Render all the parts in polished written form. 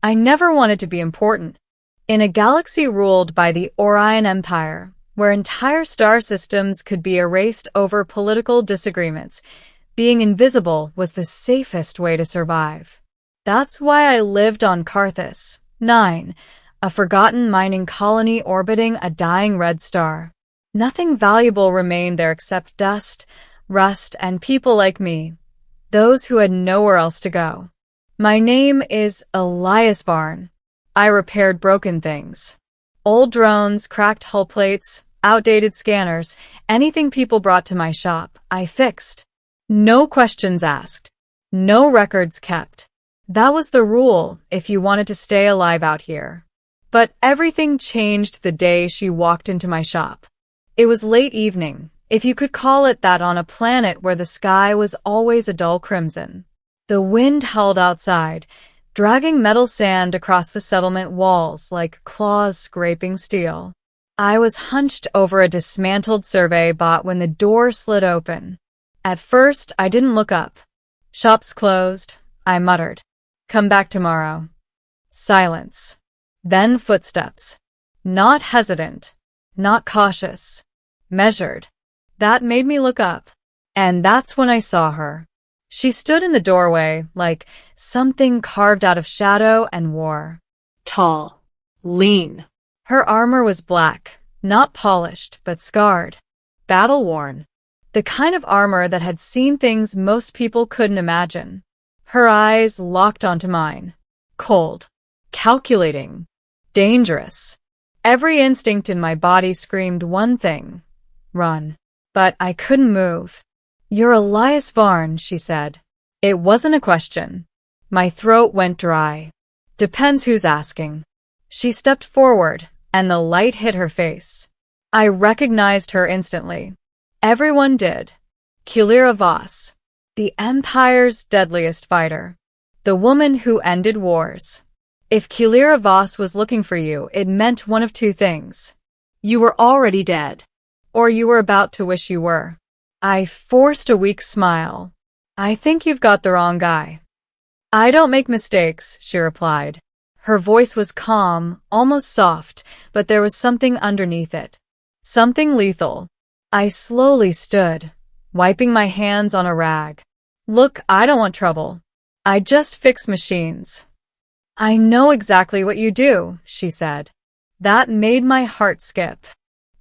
I never wanted to be important. In a galaxy ruled by the Orion Empire, where entire star systems could be erased over political disagreements, being invisible was the safest way to survive. That's why I lived on Carthus 9, a forgotten mining colony orbiting a dying red star. Nothing valuable remained there except dust, rust, and people like me, those who had nowhere else to go. My name is Elias Varn. I repaired broken things. Old drones, cracked hull plates, outdated scanners, anything people brought to my shop, I fixed. No questions asked. No records kept. That was the rule if you wanted to stay alive out here. But everything changed the day she walked into my shop. It was late evening, if you could call it that, on a planet where the sky was always a dull crimson. The wind howled outside, dragging metal sand across the settlement walls like claws scraping steel. I was hunched over a dismantled survey bot when the door slid open. At first, I didn't look up. Shop's closed, I muttered. Come back tomorrow. Silence. Then footsteps. Not hesitant. Not cautious. Measured. That made me look up. And that's when I saw her. She stood in the doorway like something carved out of shadow and war. Tall. Lean. Her armor was black, not polished, but scarred. Battle-worn. The kind of armor that had seen things most people couldn't imagine. Her eyes locked onto mine. Cold. Calculating. Dangerous. Every instinct in my body screamed one thing. Run. But I couldn't move. You're Elias Varn, she said. It wasn't a question. My throat went dry. Depends who's asking. She stepped forward, and the light hit her face. I recognized her instantly. Everyone did. Kilira Voss, the Empire's deadliest fighter. The woman who ended wars. If Kilira Voss was looking for you, it meant one of two things. You were already dead. Or you were about to wish you were. I forced a weak smile. I think you've got the wrong guy. I don't make mistakes, she replied. Her voice was calm, almost soft, but there was something underneath it. Something lethal. I slowly stood, wiping my hands on a rag. Look, I don't want trouble. I just fix machines. I know exactly what you do, she said. That made my heart skip.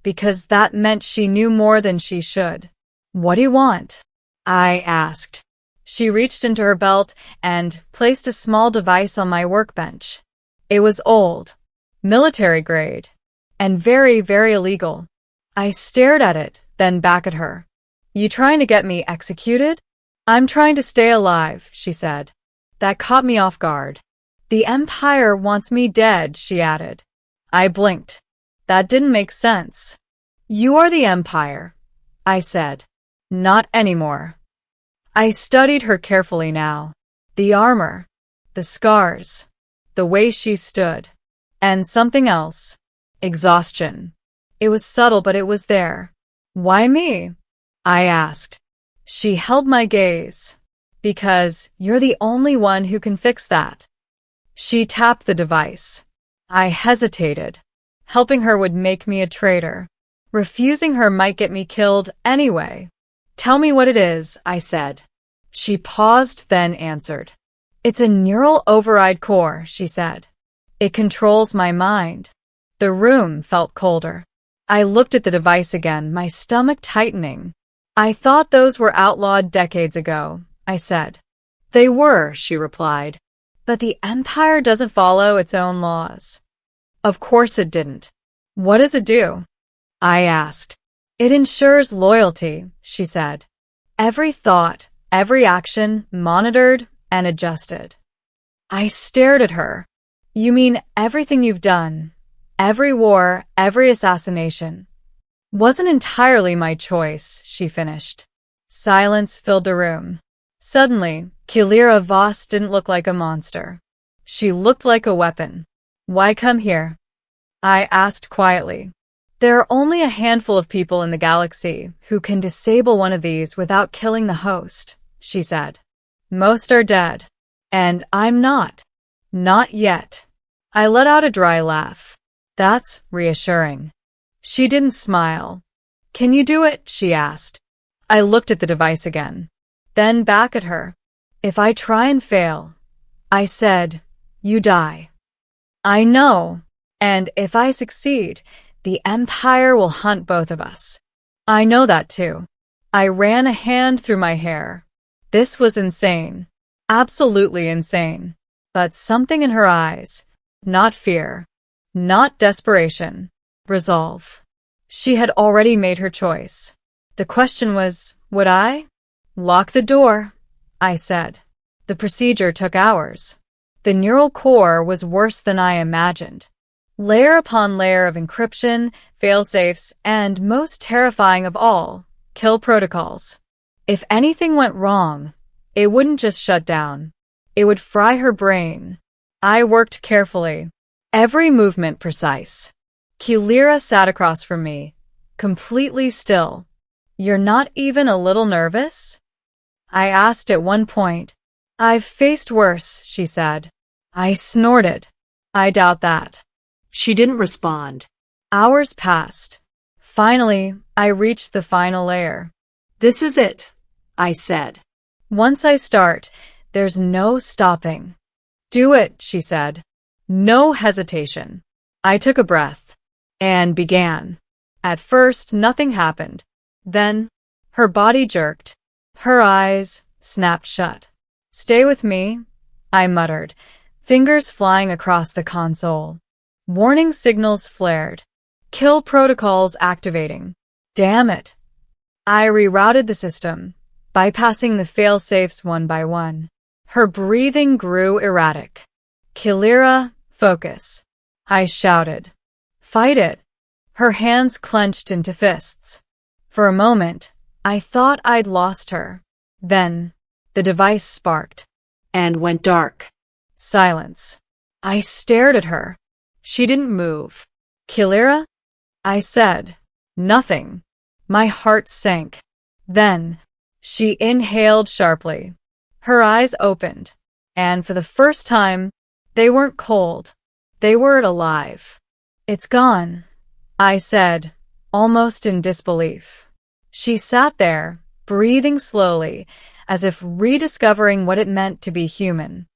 Because that meant she knew more than she should. What do you want? I asked. She reached into her belt and placed a small device on my workbench. It was old, military grade, and very, very illegal. I stared at it, then back at her. You trying to get me executed? I'm trying to stay alive, she said. That caught me off guard. The Empire wants me dead, she added. I blinked. That didn't make sense. You are the Empire, I said. Not anymore. I studied her carefully now. The armor, the scars, the way she stood, and something else. Exhaustion. It was subtle, but it was there. Why me? I asked. She held my gaze. Because you're the only one who can fix that. She tapped the device. I hesitated. Helping her would make me a traitor. Refusing her might get me killed anyway. Tell me what it is, I said. She paused, then answered. It's a neural override core, she said. It controls my mind. The room felt colder. I looked at the device again, my stomach tightening. I thought those were outlawed decades ago, I said. They were, she replied. But the Empire doesn't follow its own laws. Of course it didn't. What does it do? I asked. It ensures loyalty, she said. Every thought, every action, monitored and adjusted. I stared at her. You mean everything you've done? Every war, every assassination. Wasn't entirely my choice, she finished. Silence filled the room. Suddenly, Kilira Voss didn't look like a monster. She looked like a weapon. Why come here? I asked quietly. There are only a handful of people in the galaxy who can disable one of these without killing the host, she said. Most are dead. And I'm not. Not yet. I let out a dry laugh. That's reassuring. She didn't smile. Can you do it? She asked. I looked at the device again, then back at her. If I try and fail, I said, you die. I know. And if I succeed, the Empire will hunt both of us. I know that too. I ran a hand through my hair. This was insane. Absolutely insane. But something in her eyes, not fear, not desperation, resolve. She had already made her choice. The question was, would I? Lock the door, I said. The procedure took hours. The neural core was worse than I imagined. Layer upon layer of encryption, failsafes, and most terrifying of all, kill protocols. If anything went wrong, it wouldn't just shut down. It would fry her brain. I worked carefully. Every movement precise. Kilira sat across from me, completely still. You're not even a little nervous? I asked at one point. I've faced worse, she said. I snorted. I doubt that. She didn't respond. Hours passed. Finally, I reached the final layer. This is it, I said. Once I start, there's no stopping. Do it, she said. No hesitation. I took a breath and began. At first, nothing happened. Then, her body jerked. Her eyes snapped shut. Stay with me, I muttered, fingers flying across the console. Warning signals flared. Kill protocols activating. Damn it. I rerouted the system, bypassing the fail-safes one by one. Her breathing grew erratic. Kilira, focus. I shouted. Fight it. Her hands clenched into fists. For a moment, I thought I'd lost her. Then, the device sparked. And went dark. Silence. I stared at her. She didn't move. Kilira? I said. Nothing. My heart sank. Then, she inhaled sharply. Her eyes opened. And for the first time, they weren't cold. They were alive. It's gone, I said, almost in disbelief. She sat there, breathing slowly, as if rediscovering what it meant to be human.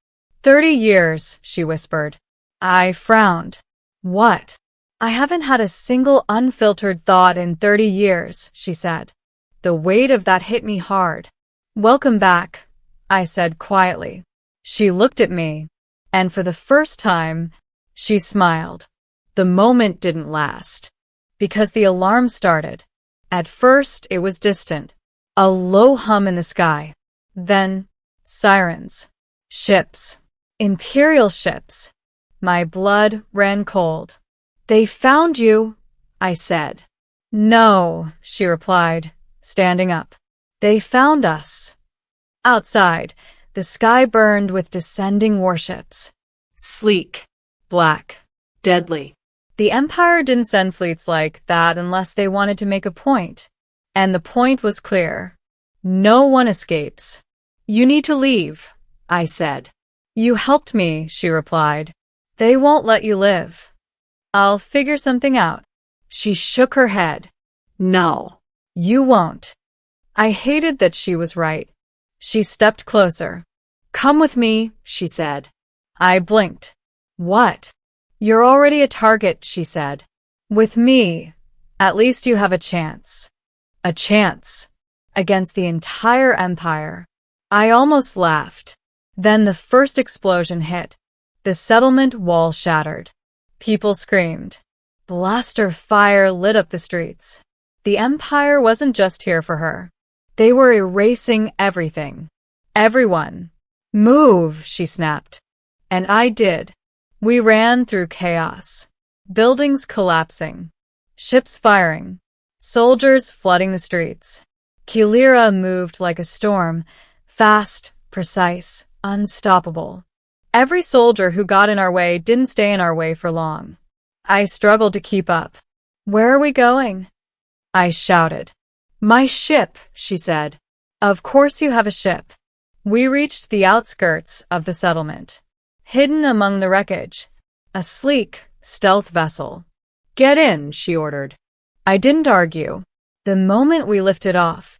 30 years, she whispered. I frowned. What? I haven't had a single unfiltered thought in 30 years, she said. The weight of that hit me hard. Welcome back, I said quietly. She looked at me, and for the first time, she smiled. The moment didn't last, because the alarm started. At first, it was distant, a low hum in the sky. Then, sirens. Ships. Imperial ships. My blood ran cold. They found you, I said. No, she replied, standing up. They found us. Outside, the sky burned with descending warships. Sleek. Black. Deadly. The Empire didn't send fleets like that unless they wanted to make a point. And the point was clear. No one escapes. You need to leave, I said. You helped me, she replied. They won't let you live. I'll figure something out. She shook her head. No. You won't. I hated that she was right. She stepped closer. Come with me, she said. I blinked. What? You're already a target, she said. With me, at least you have a chance. A chance. Against the entire Empire. I almost laughed. Then the first explosion hit. The settlement wall shattered. People screamed. Blaster fire lit up the streets. The Empire wasn't just here for her. They were erasing everything. Everyone. Move, she snapped. And I did. We ran through chaos. Buildings collapsing. Ships firing. Soldiers flooding the streets. Kilira moved like a storm. Fast, precise, unstoppable. Every soldier who got in our way didn't stay in our way for long. I struggled to keep up. Where are we going? I shouted. My ship, she said. Of course you have a ship. We reached the outskirts of the settlement. hidden among the wreckage. A sleek, stealth vessel. "Get in," she ordered. I didn't argue. The moment we lifted off,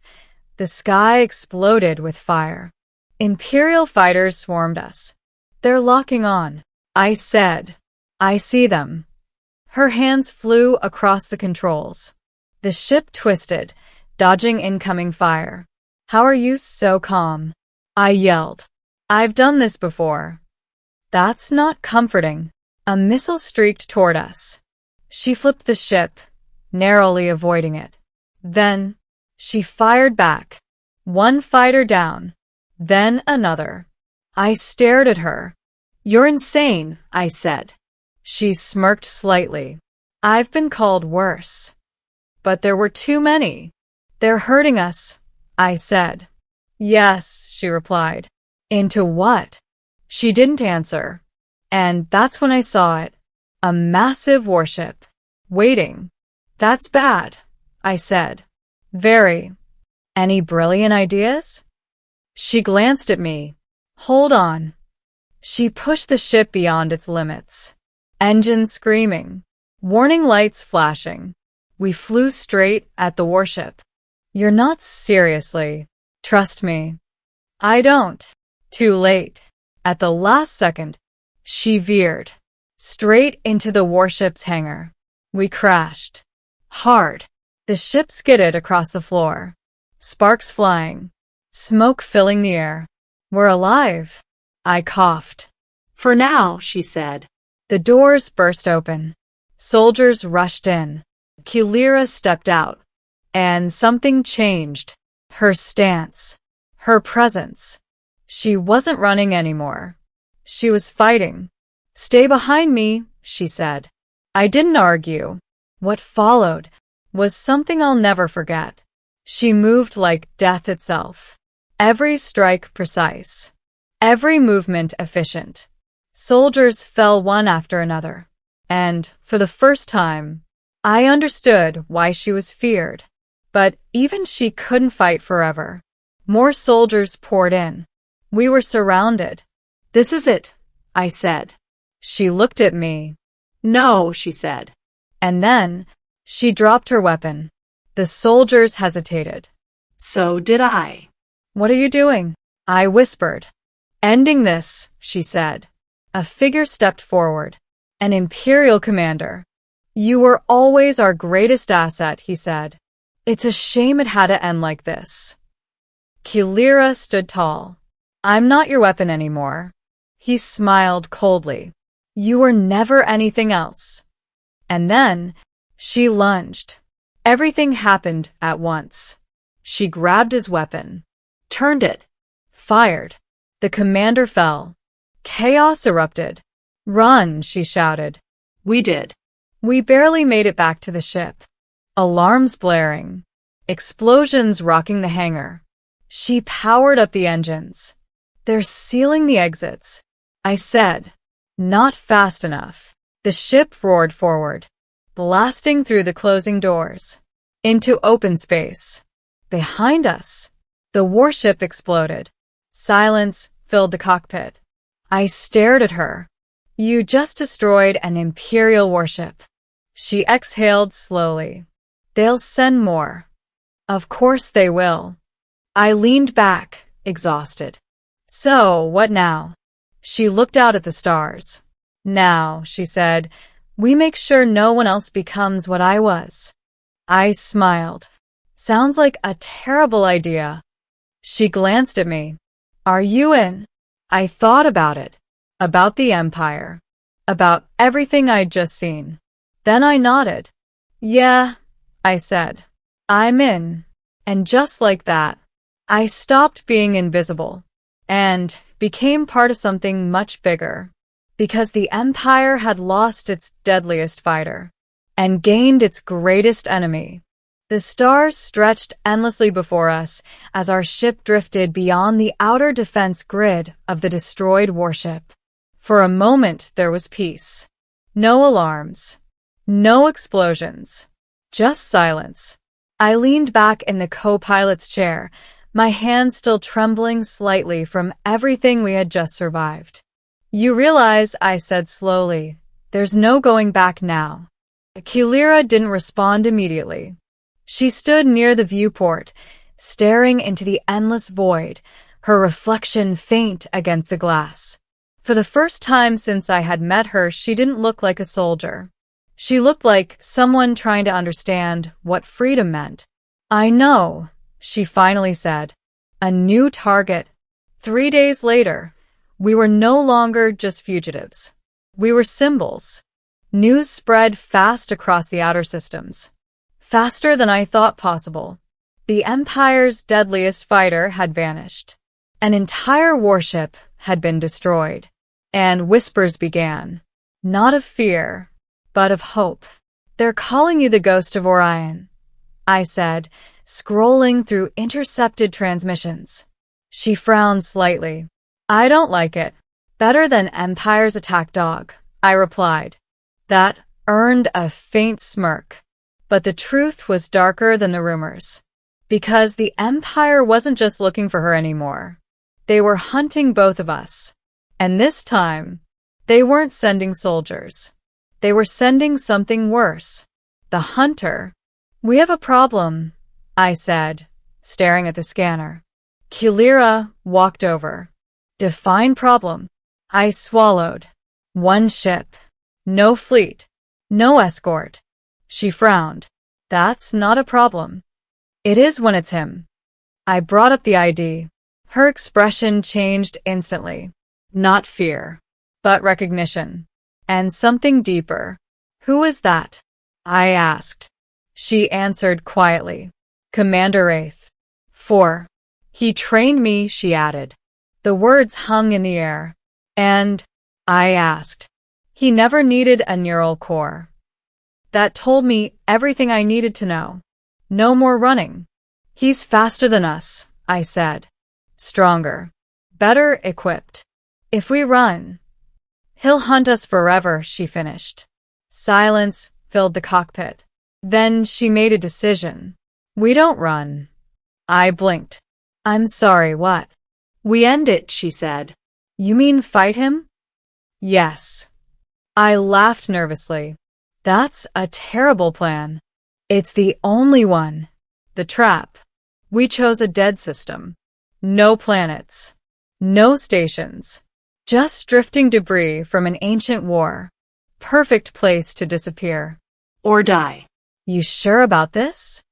the sky exploded with fire. Imperial fighters swarmed us. "They're locking on," I said. "I see them." Her hands flew across the controls. The ship twisted, dodging incoming fire. "How are you so calm?" I yelled. "I've done this before." "That's not comforting." A missile streaked toward us. She flipped the ship, narrowly avoiding it. Then, she fired back. One fighter down, then another. I stared at her. "You're insane," I said. She smirked slightly. "I've been called worse. But there were too many." "They're hurting us," I said. "Yes," she replied. "Into what?" She didn't answer. And that's when I saw it. A massive warship. Waiting. "That's bad," I said. "Very. Any brilliant ideas?" She glanced at me. "Hold on." She pushed the ship beyond its limits. Engines screaming. Warning lights flashing. We flew straight at the warship. "You're not seriously. Trust me." "I don't." Too late. At the last second, she veered. Straight into the warship's hangar. We crashed. Hard. The ship skidded across the floor. Sparks flying. Smoke filling the air. "We're alive." I coughed. "For now," she said. The doors burst open. Soldiers rushed in. Kilira stepped out. And something changed. Her stance. Her presence. She wasn't running anymore. She was fighting. "Stay behind me," she said. I didn't argue. What followed was something I'll never forget. She moved like death itself. Every strike precise. Every movement efficient. Soldiers fell one after another. And, for the first time, I understood why she was feared. But even she couldn't fight forever. More soldiers poured in. We were surrounded. "This is it," I said. She looked at me. "No," she said. And then, she dropped her weapon. The soldiers hesitated. So did I. "What are you doing?" I whispered. "Ending this," she said. A figure stepped forward. An Imperial commander. "You were always our greatest asset," he said. "It's a shame it had to end like this." Kilira stood tall. "I'm not your weapon anymore." He smiled coldly. "You were never anything else." And then, she lunged. Everything happened at once. She grabbed his weapon. Turned it. Fired. The commander fell. Chaos erupted. "Run," she shouted. We did. We barely made it back to the ship. Alarms blaring. Explosions rocking the hangar. She powered up the engines. "They're sealing the exits," I said. Not fast enough. The ship roared forward, blasting through the closing doors. Into open space. Behind us, the warship exploded. Silence filled the cockpit. I stared at her. "You just destroyed an Imperial warship." She exhaled slowly. "They'll send more." "Of course they will." I leaned back, exhausted. "So, what now?" She looked out at the stars. "Now," she said, "we make sure no one else becomes what I was." I smiled. "Sounds like a terrible idea." She glanced at me. "Are you in?" I thought about it. About the Empire. About everything I'd just seen. Then I nodded. "Yeah," I said. "I'm in." And just like that, I stopped being invisible and became part of something much bigger. Because the Empire had lost its deadliest fighter and gained its greatest enemy. The stars stretched endlessly before us as our ship drifted beyond the outer defense grid of the destroyed warship. For a moment, there was peace. No alarms. No explosions. Just silence. I leaned back in the co-pilot's chair, my hands still trembling slightly from everything we had just survived. You realize, I said slowly, there's no going back now. Kilira didn't respond immediately. She stood near the viewport, staring into the endless void, her reflection faint against the glass. For the first time since I had met her, she didn't look like a soldier. She looked like someone trying to understand what freedom meant. I know, she finally said. A new target. 3 days later, we were no longer just fugitives. We were symbols. News spread fast across the outer systems. Faster than I thought possible. The Empire's deadliest fighter had vanished. An entire warship had been destroyed. And whispers began. Not of fear, but of hope. They're calling you the Ghost of Orion, I said, scrolling through intercepted transmissions. She frowned slightly. I don't like it. Better than Empire's attack dog, I replied. That earned a faint smirk. But the truth was darker than the rumors. Because the Empire wasn't just looking for her anymore. They were hunting both of us. And this time, they weren't sending soldiers. They were sending something worse. The hunter. We have a problem, I said, staring at the scanner. Kilira walked over. Define problem. I swallowed. One ship. No fleet. No escort. She frowned. That's not a problem. It is when it's him. I brought up the ID. Her expression changed instantly. Not fear, but recognition. And something deeper. Who is that? I asked. She answered quietly. Commander Wraith. 4. He trained me, she added. The words hung in the air. And, I asked. He never needed a neural core. That told me everything I needed to know. No more running. He's faster than us, I said. Stronger. Better equipped. If we run, he'll hunt us forever, she finished. Silence filled the cockpit. Then she made a decision. We don't run. I blinked. I'm sorry, what? We end it, she said. You mean fight him? Yes. I laughed nervously. That's a terrible plan. It's the only one. The trap. We chose a dead system. No planets. No stations. Just drifting debris from an ancient war. Perfect place to disappear. Or die. You sure about this?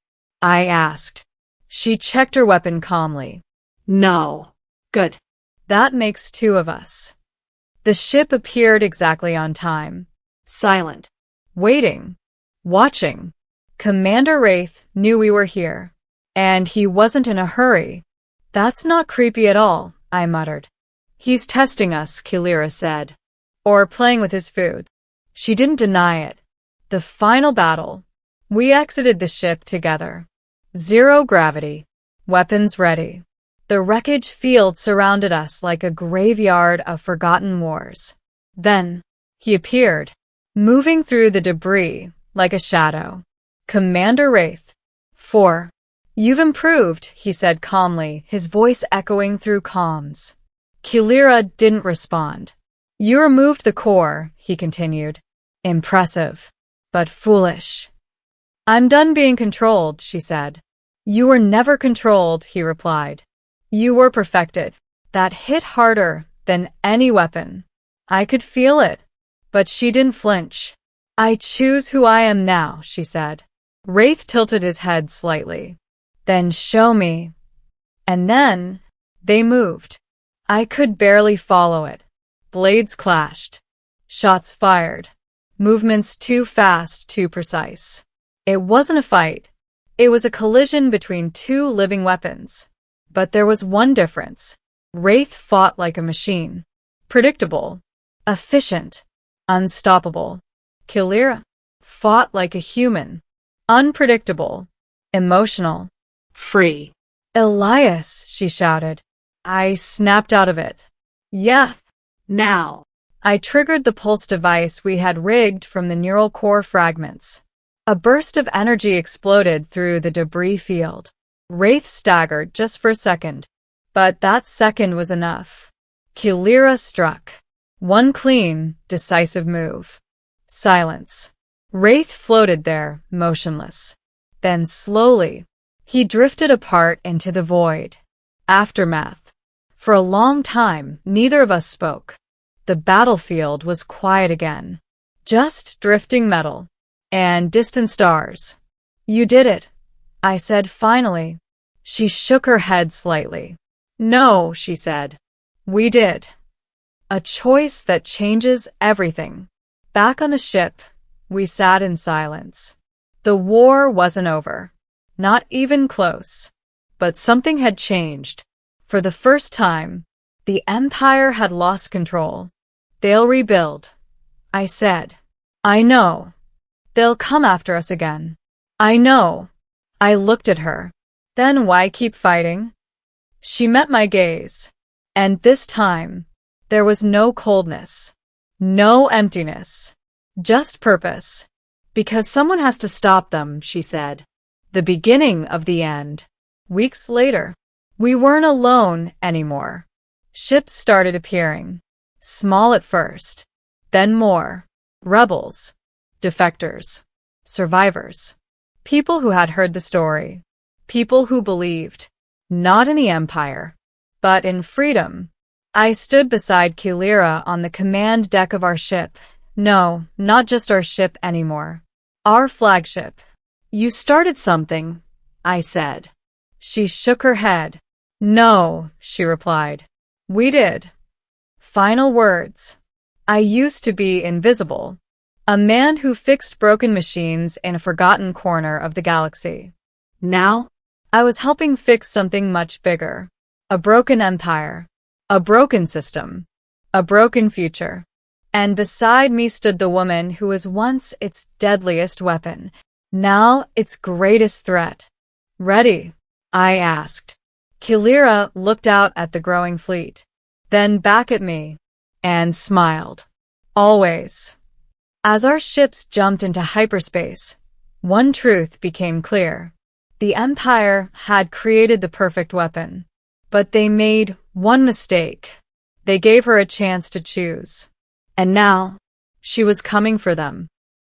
I asked. She checked her weapon calmly. No. Good. That makes 2 of us. The ship appeared exactly on time. Silent. Waiting. Watching. Commander Wraith knew we were here. And he wasn't in a hurry. That's not creepy at all, I muttered. He's testing us, Kilira said. Or playing with his food. She didn't deny it. The final battle. We exited the ship together. 0 gravity. Weapons ready. The wreckage field surrounded us like a graveyard of forgotten wars. Then, he appeared, moving through the debris like a shadow. Commander Wraith. 4. You've improved, he said calmly, his voice echoing through comms. Kilira didn't respond. You removed the core, he continued. Impressive, but foolish. I'm done being controlled, she said. You were never controlled, he replied. You were perfected. That hit harder than any weapon. I could feel it, but she didn't flinch. I choose who I am now, she said. Wraith tilted his head slightly. Then show me. And then, they moved. I could barely follow it. Blades clashed. Shots fired. Movements too fast, too precise. It wasn't a fight. It was a collision between 2 living weapons. But there was one difference. Wraith fought like a machine. Predictable. Efficient. Unstoppable. Kilira fought like a human. Unpredictable. Emotional. Free. Elias, she shouted. I snapped out of it. Yeah. Now. I triggered the pulse device we had rigged from the neural core fragments. A burst of energy exploded through the debris field. Wraith staggered just for a second. But that second was enough. Kilira struck. One clean, decisive move. Silence. Wraith floated there, motionless. Then slowly, he drifted apart into the void. Aftermath. For a long time, neither of us spoke. The battlefield was quiet again. Just drifting metal. And distant stars. You did it, I said finally. She shook her head slightly. No, she said. We did. A choice that changes everything. Back on the ship, we sat in silence. The war wasn't over. Not even close. But something had changed. For the first time, the Empire had lost control. They'll rebuild, I said. I know. They'll come after us again. I know. I looked at her. Then why keep fighting? She met my gaze. And this time, there was no coldness. No emptiness. Just purpose. Because someone has to stop them, she said. The beginning of the end. Weeks later, we weren't alone anymore. Ships started appearing. Small at first. Then more. Rebels. Defectors. Survivors. People who had heard the story. People who believed. Not in the Empire, but in freedom. I stood beside Kilira on the command deck of our ship. No, not just our ship anymore. Our flagship. You started something, I said. She shook her head. No, she replied. We did. Final words. I used to be invisible. A man who fixed broken machines in a forgotten corner of the galaxy. Now, I was helping fix something much bigger. A broken empire. A broken system. A broken future. And beside me stood the woman who was once its deadliest weapon, now its greatest threat. Ready? I asked. Kilira looked out at the growing fleet, then back at me, and smiled. Always. As our ships jumped into hyperspace, one truth became clear. The Empire had created the perfect weapon, but they made one mistake. They gave her a chance to choose. And now, she was coming for them.